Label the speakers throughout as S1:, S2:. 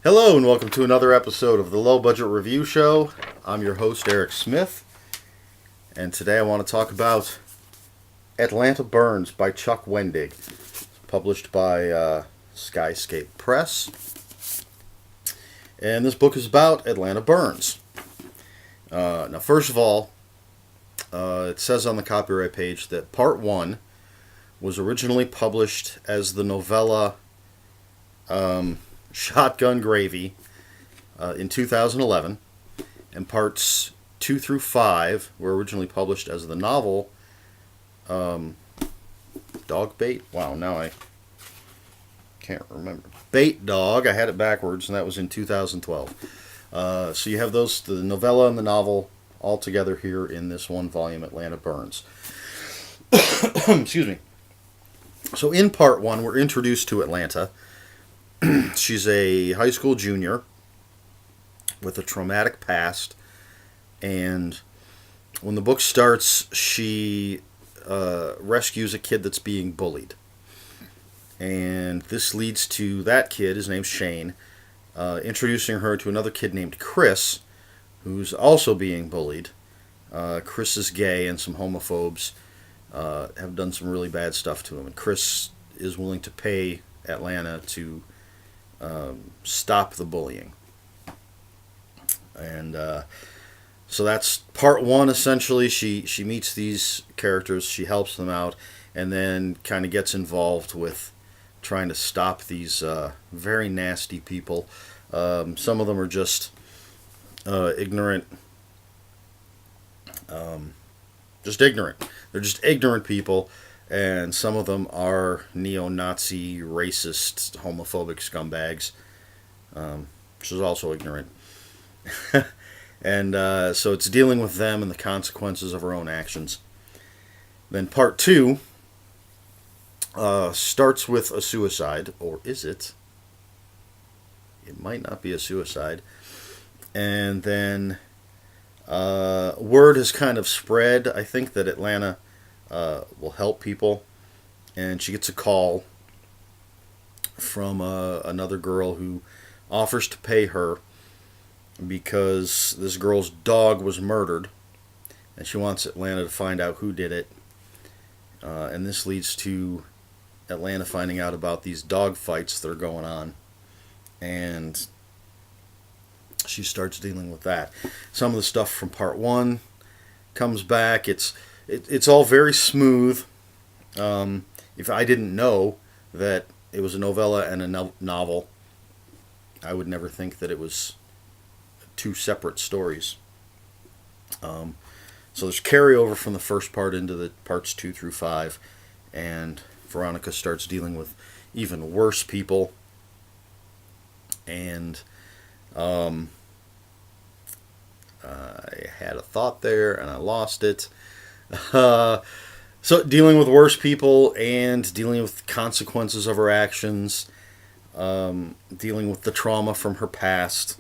S1: Hello and welcome to another episode of the Low Budget Review Show. I'm your host Eric Smith, and today I want to talk about Atlanta Burns by Chuck Wendig, published by Skyscape Press. And this book is about Atlanta Burns. Now, first of all, it says on the copyright page that Part 1 was originally published as the novella Shotgun Gravy in 2011, and parts 2 through 5 were originally published as the novel Dog Bait. Wow, now I can't remember. Bait Dog. I had it backwards, and that was in 2012. So you have those, the novella and the novel, all together here in this one volume, Atlanta Burns. Excuse me. So in Part 1, we're introduced to Atlanta. She's a high school junior with a traumatic past, and when the book starts, she rescues a kid that's being bullied. And this leads to that kid, his name's Shane, introducing her to another kid named Chris, who's also being bullied. Chris is gay, and some homophobes have done some really bad stuff to him. And Chris is willing to pay Atlanta to stop the bullying. And so that's Part 1, essentially. She meets these characters, she helps them out, and then kind of gets involved with trying to stop these very nasty people. Some of them are just ignorant. Just ignorant. They're just ignorant people. And some of them are neo-Nazi, racist, homophobic scumbags, which is also ignorant. And so it's dealing with them and the consequences of her own actions. Then Part 2 starts with a suicide, or is it? It might not be a suicide. And then word has kind of spread, I think, that Atlanta will help people, and she gets a call from another girl who offers to pay her because this girl's dog was murdered, and she wants Atlanta to find out who did it. And this leads to Atlanta finding out about these dog fights that are going on, and she starts dealing with that. Some of the stuff from Part 1 comes back. It's all very smooth. If I didn't know that it was a novella and a novel, I would never think that it was two separate stories. So there's carryover from the first part into the parts 2 through 5, and Veronica starts dealing with even worse people. And I had a thought there and I lost it. So dealing with worse people and dealing with consequences of her actions, dealing with the trauma from her past,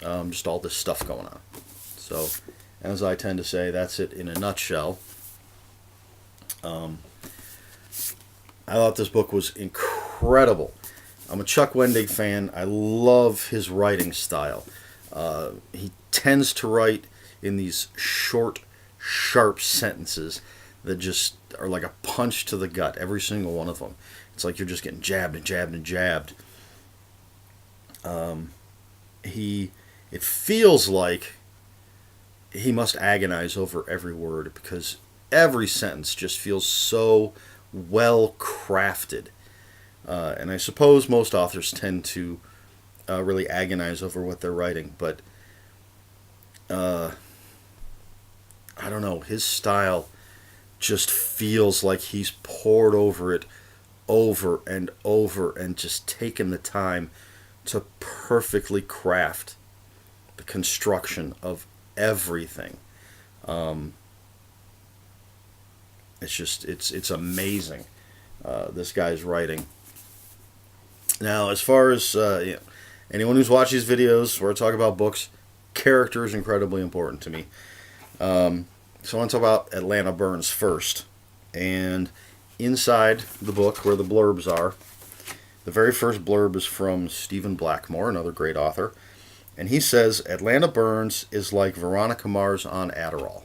S1: just all this stuff going on. So, as I tend to say, that's it in a nutshell. I thought this book was incredible. I'm a Chuck Wendig fan. I love his writing style. He tends to write in these short, sharp sentences that just are like a punch to the gut, every single one of them. It's like you're just getting jabbed and jabbed and jabbed. It feels like he must agonize over every word, because every sentence just feels so well crafted. And I suppose most authors tend to really agonize over what they're writing, but I don't know, his style just feels like he's poured over it over and over and just taken the time to perfectly craft the construction of everything. It's amazing, this guy's writing. Now, as far as anyone who's watched these videos where I talk about books, character is incredibly important to me. So I want to talk about Atlanta Burns first. And inside the book, where the blurbs are, The very first blurb is from Stephen Blackmore, another great author. And he says, Atlanta Burns is like Veronica Mars on Adderall.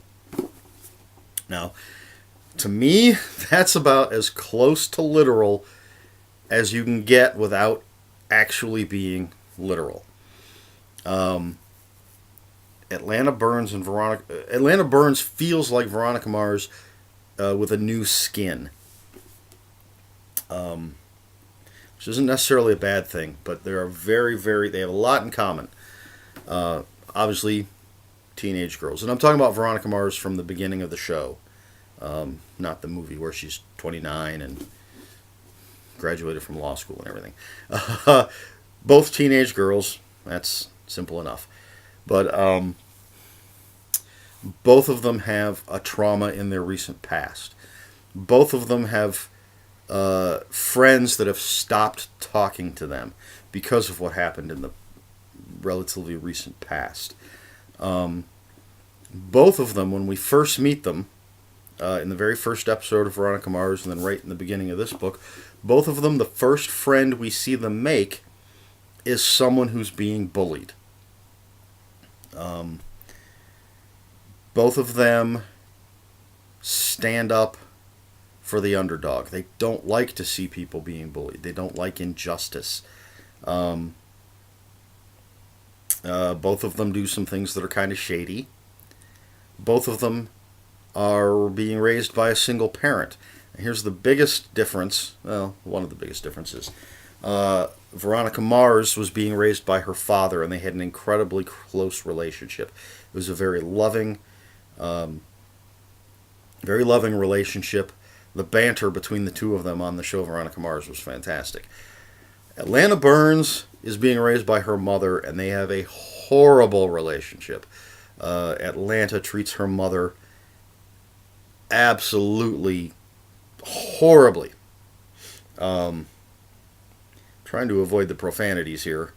S1: Now, to me, that's about as close to literal as you can get without actually being literal. Atlanta Burns feels like Veronica Mars with a new skin. Which isn't necessarily a bad thing, but they have a lot in common. Obviously, teenage girls. And I'm talking about Veronica Mars from the beginning of the show, not the movie where she's 29 and graduated from law school and everything. Both teenage girls, that's simple enough. But both of them have a trauma in their recent past. Both of them have friends that have stopped talking to them because of what happened in the relatively recent past. Both of them, when we first meet them, in the very first episode of Veronica Mars and then right in the beginning of this book, both of them, the first friend we see them make is someone who's being bullied. Both of them stand up for the underdog. They don't like to see people being bullied. They don't like injustice. Both of them do some things that are kind of shady. Both of them are being raised by a single parent. And here's the biggest difference. Well, one of the biggest differences. Veronica Mars was being raised by her father, and they had an incredibly close relationship. It was a very loving relationship. The banter between the two of them on the show Veronica Mars was fantastic. Atlanta Burns is being raised by her mother, and they have a horrible relationship. Atlanta treats her mother absolutely horribly. Trying to avoid the profanities here,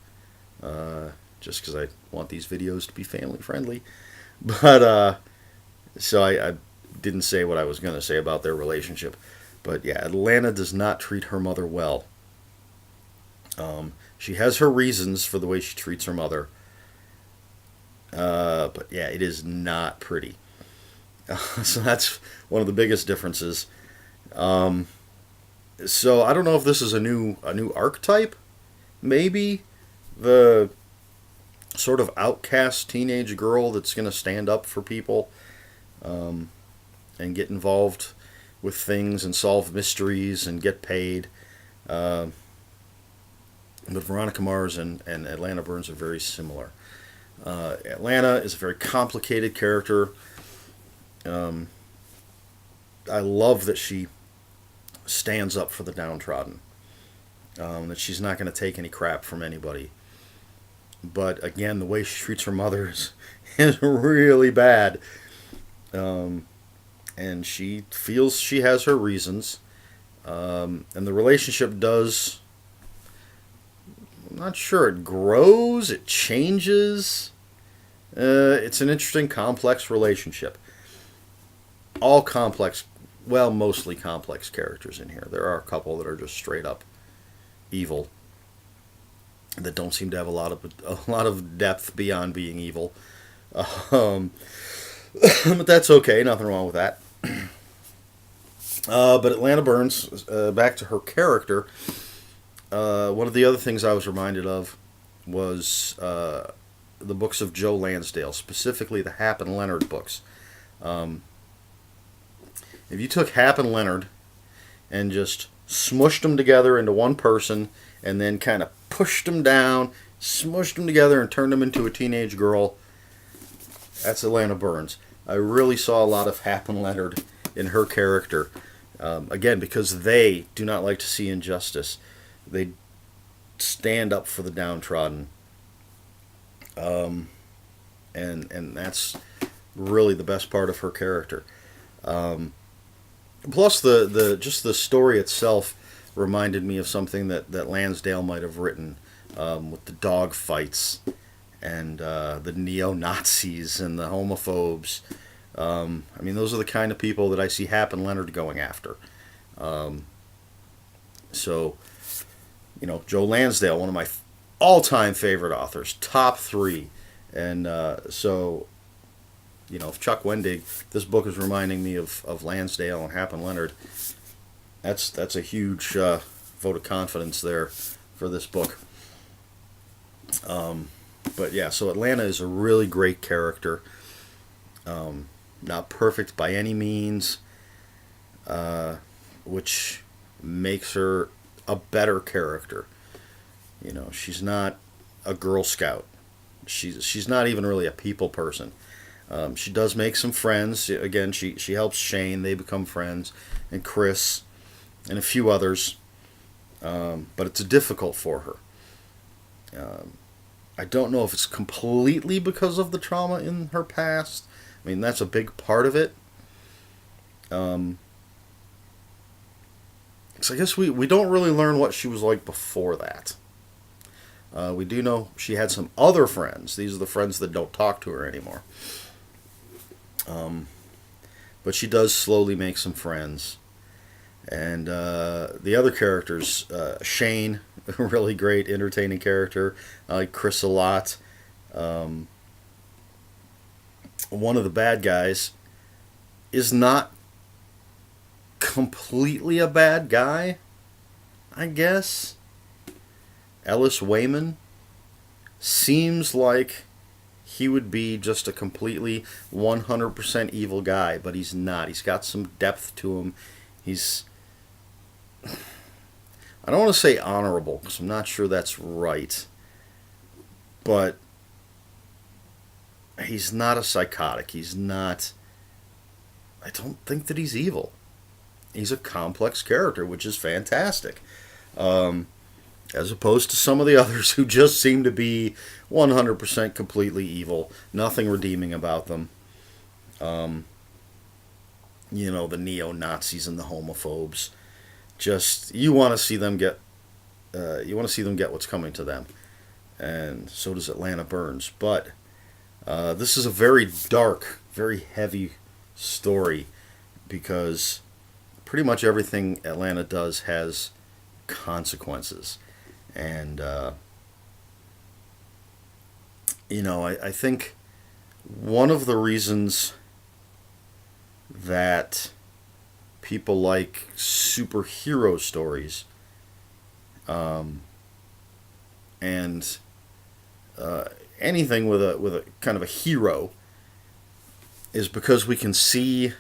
S1: just because I want these videos to be family friendly. But, so I didn't say what I was going to say about their relationship. But yeah, Atlanta does not treat her mother well. She has her reasons for the way she treats her mother. But yeah, it is not pretty. So that's one of the biggest differences. So I don't know if this is a new archetype. Maybe the sort of outcast teenage girl that's going to stand up for people and get involved with things and solve mysteries and get paid. But Veronica Mars and Atlanta Burns are very similar. Atlanta is a very complicated character. I love that she stands up for the downtrodden. That she's not going to take any crap from anybody. But again, the way she treats her mother is really bad. And she feels she has her reasons. And the relationship does... I'm not sure. It grows. It changes. It's an interesting, complex relationship. All complex... Well, mostly complex characters in here. There are a couple that are just straight up evil. That don't seem to have a lot of depth beyond being evil. But that's okay. Nothing wrong with that. But Atlanta Burns, back to her character, one of the other things I was reminded of was the books of Joe Lansdale, specifically the Hap and Leonard books. If you took Hap and Leonard and just smushed them together into one person and then kind of pushed them down, smushed them together and turned them into a teenage girl, that's Atlanta Burns. I really saw a lot of Hap and Leonard in her character. Again, because they do not like to see injustice. They stand up for the downtrodden. And that's really the best part of her character. Plus, the story itself reminded me of something that Lansdale might have written, with the dog fights and the neo-Nazis and the homophobes. I mean, those are the kind of people that I see Hap and Leonard going after. So, Joe Lansdale, one of my all-time favorite authors, top three. And so, if Chuck Wendig, this book is reminding me of Lansdale and Hap and Leonard, that's a huge vote of confidence there for this book. But yeah, so Atlanta is a really great character. Not perfect by any means, which makes her a better character. She's not a Girl Scout. She's not even really a people person. She does make some friends. Again, she helps Shane. They become friends, and Chris, and a few others. But it's difficult for her. I don't know if it's completely because of the trauma in her past. I mean, that's a big part of it. So I guess we don't really learn what she was like before that. We do know she had some other friends. These are the friends that don't talk to her anymore. But she does slowly make some friends. And the other characters, Shane, a really great, entertaining character. I like Chris a lot. One of the bad guys is not completely a bad guy, I guess. Ellis Wayman seems like he would be just a completely 100% evil guy, but he's not. He's got some depth to him. He's... I don't want to say honorable, because I'm not sure that's right. But he's not a psychotic. He's not... I don't think that he's evil. He's a complex character, which is fantastic. As opposed to some of the others who just seem to be 100% completely evil. Nothing redeeming about them. The neo-Nazis and the homophobes. Just, you want to see them get what's coming to them. And so does Atlanta Burns. But this is a very dark, very heavy story, because pretty much everything Atlanta does has consequences. And, I think one of the reasons that people like superhero stories and anything with a kind of a hero is because we can see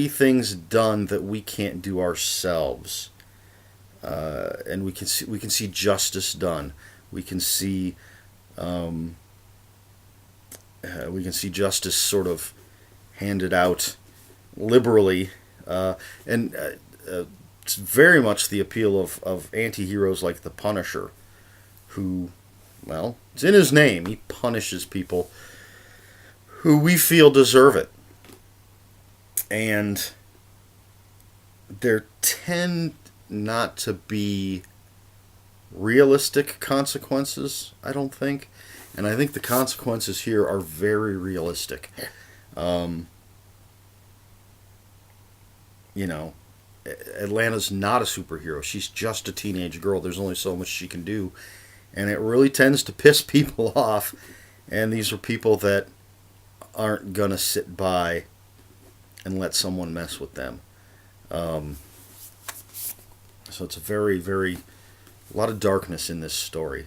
S1: things done that we can't do ourselves, and we can see justice done. We can see justice sort of handed out liberally, and it's very much the appeal of anti-heroes like the Punisher, who, well, it's in his name. He punishes people who we feel deserve it. And there tend not to be realistic consequences, I don't think. And I think the consequences here are very realistic. Atlanta's not a superhero. She's just a teenage girl. There's only so much she can do. And it really tends to piss people off. And these are people that aren't going to sit by and let someone mess with them. So it's a very, very... a lot of darkness in this story.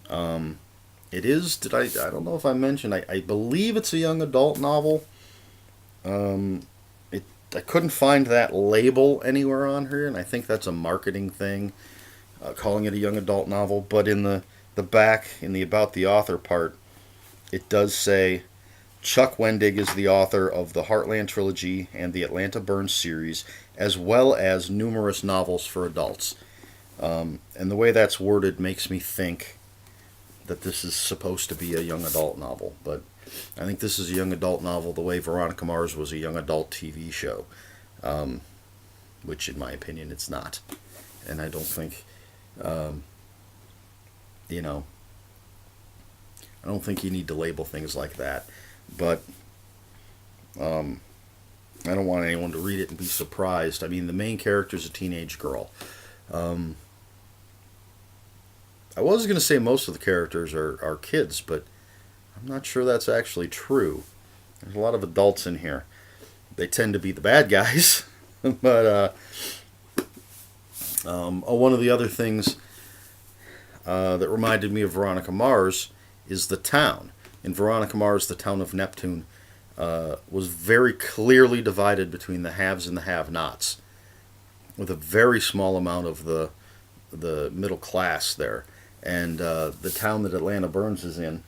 S1: It is... I don't know if I mentioned... I believe it's a young adult novel. I couldn't find that label anywhere on here, and I think that's a marketing thing, calling it a young adult novel. But in the back, in the About the Author part, it does say... Chuck Wendig is the author of the Heartland Trilogy and the Atlanta Burns series, as well as numerous novels for adults. And the way that's worded makes me think that this is supposed to be a young adult novel. But I think this is a young adult novel the way Veronica Mars was a young adult TV show. Which, in my opinion, it's not. And I don't think, I don't think you need to label things like that. But I don't want anyone to read it and be surprised. I mean, the main character is a teenage girl. Um, I was going to say most of the characters are kids, but I'm not sure that's actually true. There's a lot of adults in here. They tend to be the bad guys. But one of the other things that reminded me of Veronica Mars is the town. In Veronica Mars, the town of Neptune was very clearly divided between the haves and the have-nots, with a very small amount of the middle class there. And the town that Atlanta Burns is in,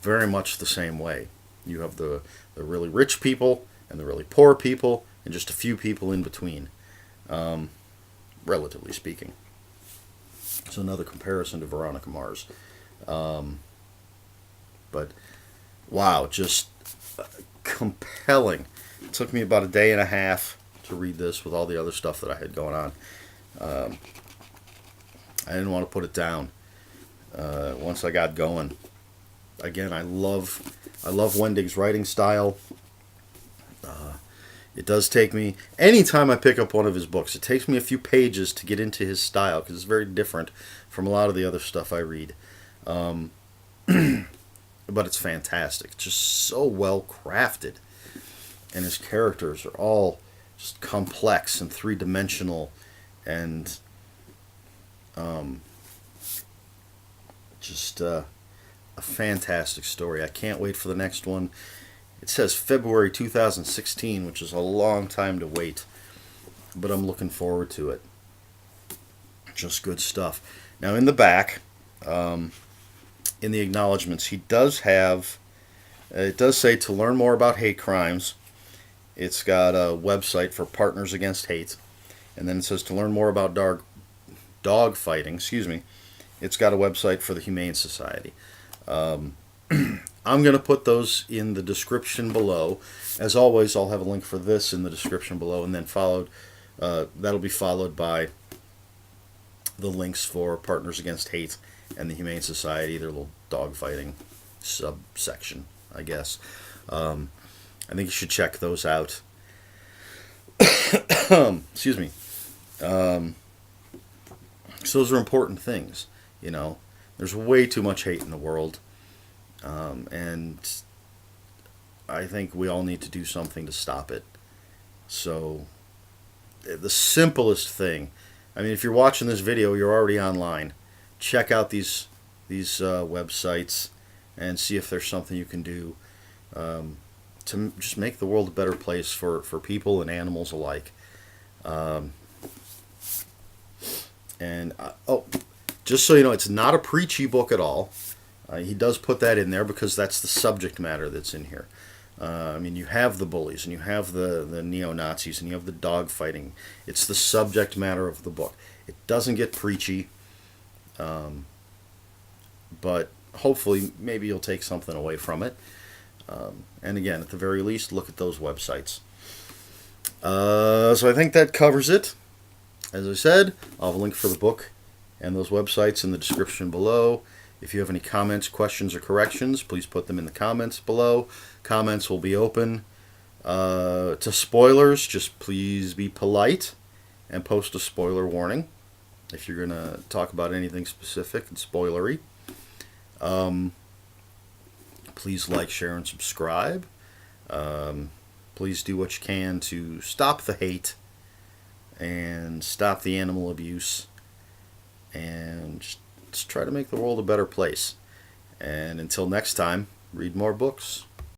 S1: very much the same way. You have the really rich people and the really poor people, and just a few people in between, relatively speaking. So another comparison to Veronica Mars. But wow, just compelling. It took me about a day and a half to read this with all the other stuff that I had going on. I didn't want to put it down once I got going. Again, I love Wendig's writing style. It does take me, anytime I pick up one of his books, it takes me a few pages to get into his style because it's very different from a lot of the other stuff I read. But it's fantastic. It's just so well crafted. And his characters are all just complex and three-dimensional and just a fantastic story. I can't wait for the next one. It says February 2016, which is a long time to wait, but I'm looking forward to it. Just good stuff. Now, in the back, in the acknowledgments, he does have, it does say to learn more about hate crimes. It's got a website for Partners Against Hate, and then it says to learn more about dog fighting. It's got a website for the Humane Society. I'm going to put those in the description below. As always, I'll have a link for this in the description below, and then that'll be followed by the links for Partners Against Hate and the Humane Society, their little dogfighting subsection, I guess. I think you should check those out. Excuse me. So those are important things, you know. There's way too much hate in the world. And I think we all need to do something to stop it. So, the simplest thing, I mean, if you're watching this video, you're already online. Check out these websites and see if there's something you can do to just make the world a better place for people and animals alike. Just so you know, it's not a preachy book at all. He does put that in there because that's the subject matter that's in here. I mean, you have the bullies, and you have the neo-Nazis, and you have the dog fighting. It's the subject matter of the book. It doesn't get preachy, but hopefully maybe you'll take something away from it. And again, at the very least, look at those websites. So I think that covers it. As I said, I'll have a link for the book and those websites in the description below. If you have any comments, questions, or corrections, please put them in the comments below. Comments will be open to spoilers. Just please be polite and post a spoiler warning if you're going to talk about anything specific and spoilery. Please like, share, and subscribe. Please do what you can to stop the hate and stop the animal abuse and just try to make the world a better place. And until next time, read more books.